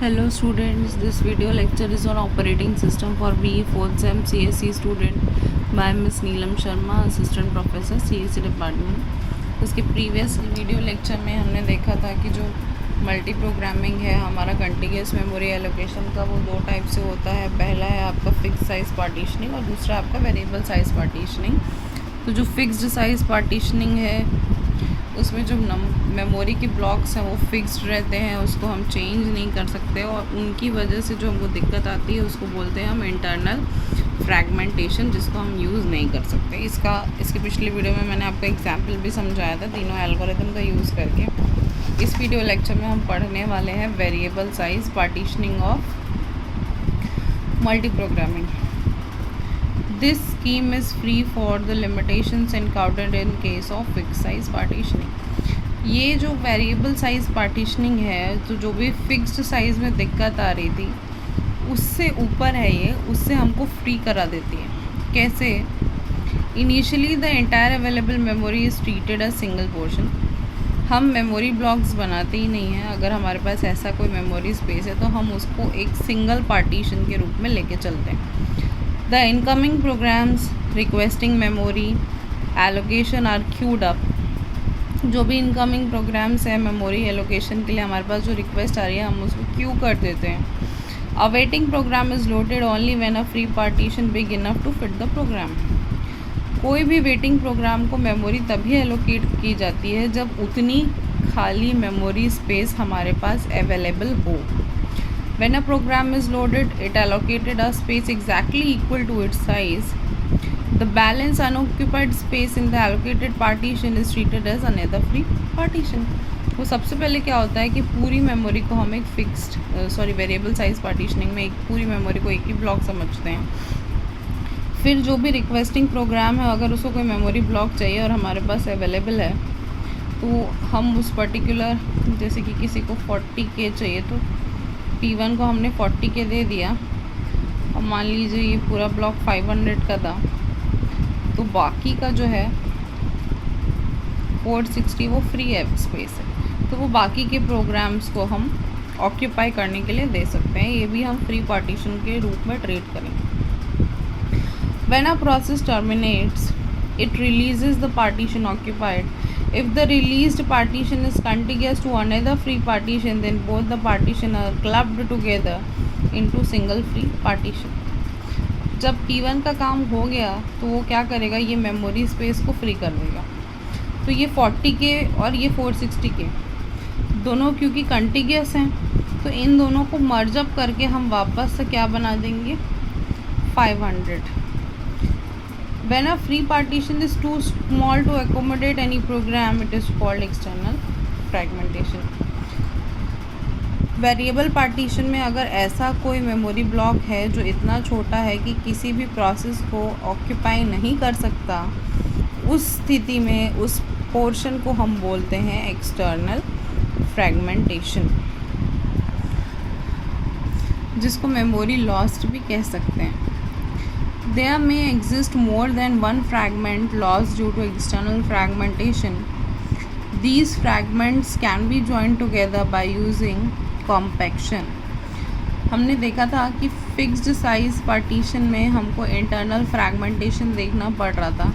Hello students, this video lecture is on operating system for BE 4th SEM CSE student by Miss Neelam Sharma, Assistant Professor CSE Department। उसके previous video lecture में हमने देखा था कि जो multi programming है हमारा continuous memory allocation का, वो दो टाइप से होता है। पहला है आपका फिक्स साइज़ पार्टीशनिंग और दूसरा आपका वेरिएबल साइज़ पार्टीशनिंग। तो जो फिक्स्ड साइज़ पार्टीशनिंग है उसमें जो मेमोरी के ब्लॉक्स हैं वो फिक्स्ड रहते हैं, उसको हम चेंज नहीं कर सकते और उनकी वजह से जो हमको दिक्कत आती है उसको बोलते हैं हम इंटरनल फ्रैगमेंटेशन, जिसको हम यूज़ नहीं कर सकते। इसके पिछले वीडियो में मैंने आपको एग्जांपल भी समझाया था तीनों एल्गोरिथम का यूज़ करके। इस वीडियो लेक्चर में हम पढ़ने वाले हैं variable size partitioning of multi programming. This scheme is free for the limitations encountered in case of fixed size partitioning। ये जो वेरिएबल साइज़ पार्टीशनिंग है, तो जो भी फिक्स्ड साइज़ में दिक्कत आ रही थी उससे ऊपर है ये, उससे हमको फ्री करा देती है। कैसे? Initially the entire available memory is treated as single portion. हम मेमोरी ब्लॉक्स बनाते ही नहीं हैं। अगर हमारे पास ऐसा कोई मेमोरी स्पेस है तो हम उसको एक सिंगल पार्टीशन के रूप में लेके चलते हैं। The incoming programs requesting memory allocation are queued up। जो भी इनकमिंग प्रोग्राम्स हैं मेमोरी एलोकेशन के लिए हमारे पास जो रिक्वेस्ट आ रही है हम उसको क्यू कर देते हैं। A waiting program is loaded only when a free partition big enough to fit the program। कोई भी वेटिंग प्रोग्राम को मेमोरी तभी एलोकेट की जाती है जब उतनी खाली मेमोरी स्पेस हमारे पास अवेलेबल हो। When a program is loaded, it allocated a space exactly equal to its size. The balance unoccupied space in the allocated partition is treated as another free partition। वो सबसे पहले क्या होता है कि पूरी मेमोरी को हम एक वेरिएबल साइज पार्टीशनिंग में एक पूरी मेमोरी को एक ही ब्लॉक समझते हैं। फिर जो भी रिक्वेस्टिंग प्रोग्राम है, अगर उसको कोई मेमोरी ब्लॉक चाहिए और हमारे पास अवेलेबल है तो हम उस पर्टिकुलर, जैसे कि किसी को 40K चाहिए तो P1 को हमने 40K दे दिया। अब मान लीजिए ये पूरा ब्लॉक 500 का था, तो बाकी का जो है 460 वो फ्री है स्पेस है, तो वो बाकी के प्रोग्राम्स को हम ऑक्यूपाई करने के लिए दे सकते हैं। ये भी हम फ्री पार्टीशन के रूप में ट्रीट करेंगे। When a process terminates it releases the partition occupied। If the released partition is contiguous to another free partition, then both the partition are clubbed together into single free partition। जब P1 का काम हो गया तो वो क्या करेगा, ये मेमोरी स्पेस को फ्री कर देगा। तो ये 40K और ये 460K दोनों क्योंकि कंटिग्यूस हैं, तो इन दोनों को मर्ज अप करके हम वापस से क्या बना देंगे, 500। When a free partition is too small to accommodate any program, it is called external fragmentation। Variable partition में अगर ऐसा कोई मेमोरी ब्लॉक है जो इतना छोटा है कि किसी भी प्रोसेस को ऑक्यूपाई नहीं कर सकता, उस स्थिति में उस पोर्शन को हम बोलते हैं एक्सटर्नल फ्रैगमेंटेशन, जिसको मेमोरी लॉस्ट भी कह सकते हैं। There may exist more than one fragment lost due to external fragmentation। These fragments can be joined together by using compaction। हमने देखा था कि फिक्स्ड साइज पार्टीशन में हमको इंटरनल फ्रैगमेंटेशन देखना पड़ रहा था,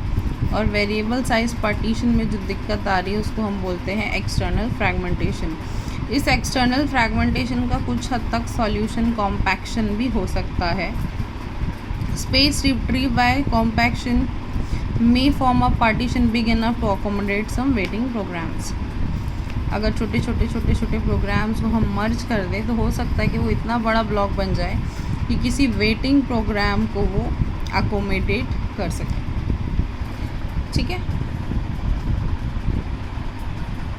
और वेरिएबल साइज पार्टीशन में जो दिक्कत आ रही है उसको हम बोलते हैं एक्सटर्नल फ्रैगमेंटेशन। इस एक्सटर्नल फ्रैगमेंटेशन का कुछ हद तक सॉल्यूशन कॉम्पैक्शन भी हो सकता है। Space retrieved by compaction may form a partition big enough to accommodate some waiting programs। अगर छोटे छोटे प्रोग्राम्स को हम मर्ज कर दें तो हो सकता है कि वो इतना बड़ा ब्लॉक बन जाए कि किसी वेटिंग प्रोग्राम को वो अकोमोडेट कर सके। ठीक है।